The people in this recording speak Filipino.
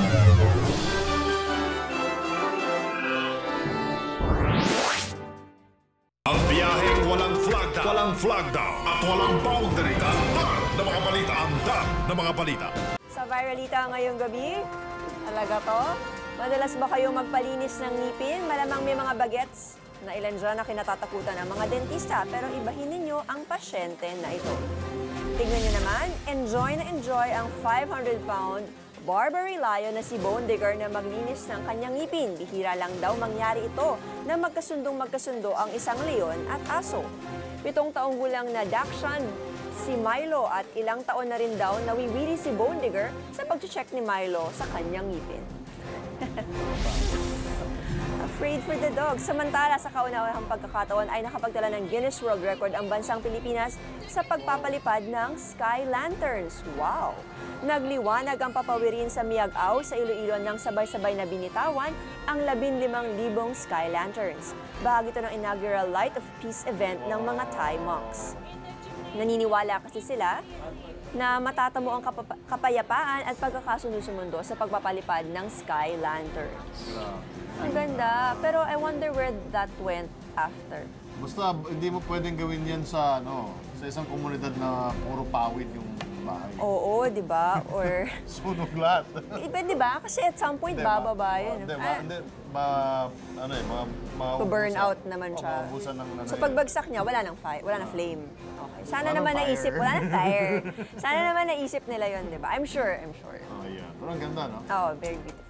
Ang biyaheng walang flagda at walang boundary. Andar na mga balita, andar na mga balita. Sa Viralita ngayong gabi, talaga to? Madalas ba kayong magpalinis ng ngipin? Malamang may mga bagets na ilan dyan na kinatatakutan ng mga dentista, pero ibahin ninyo ang pasyente na ito. Tignan nyo naman, enjoy ang 500-pound Barbary Lion na si Bone Digger na maglinis ng kanyang ngipin. Bihira lang daw mangyari ito na magkasundo ang isang leon at aso. 7 taong gulang na Dachshund si Milo at ilang taon na rin daw nawiwili si Bone Digger sa pag-check ni Milo sa kanyang ngipin. Afraid for the dog. Samantala, sa kauna-unahang pagkakataon ay nakapagtala ng Guinness World Record ang bansang Pilipinas sa pagpapalipad ng Sky Lanterns. Wow! Nagliwanag ang papawirin sa Miag-Ao sa Iloilo nang sabay-sabay na binitawan ang 15,000 Sky Lanterns. Bahagi ito ng inaugural Light of Peace event ng mga Thai monks. Naniniwala kasi sila na matatamo ang kapayapaan at pagkakasundo-sumundo sa pagpapalipad ng Sky Lanterns. Ang ganda. Pero I wonder where that went after. Basta hindi mo pwedeng gawin yan sa isang komunidad na puro pawid yung bahay. Oo, di ba? Or Sunog lahat. Di ba? Kasi at some point, bababa yun. burn out naman siya. So pagbagsak niya, wala nang flame. Okay. Sana naman naisip, wala nang fire. Sana naman naisip nila yun, di ba? I'm sure. Oh, yeah. Pero ang ganda, no? Oh, very beautiful.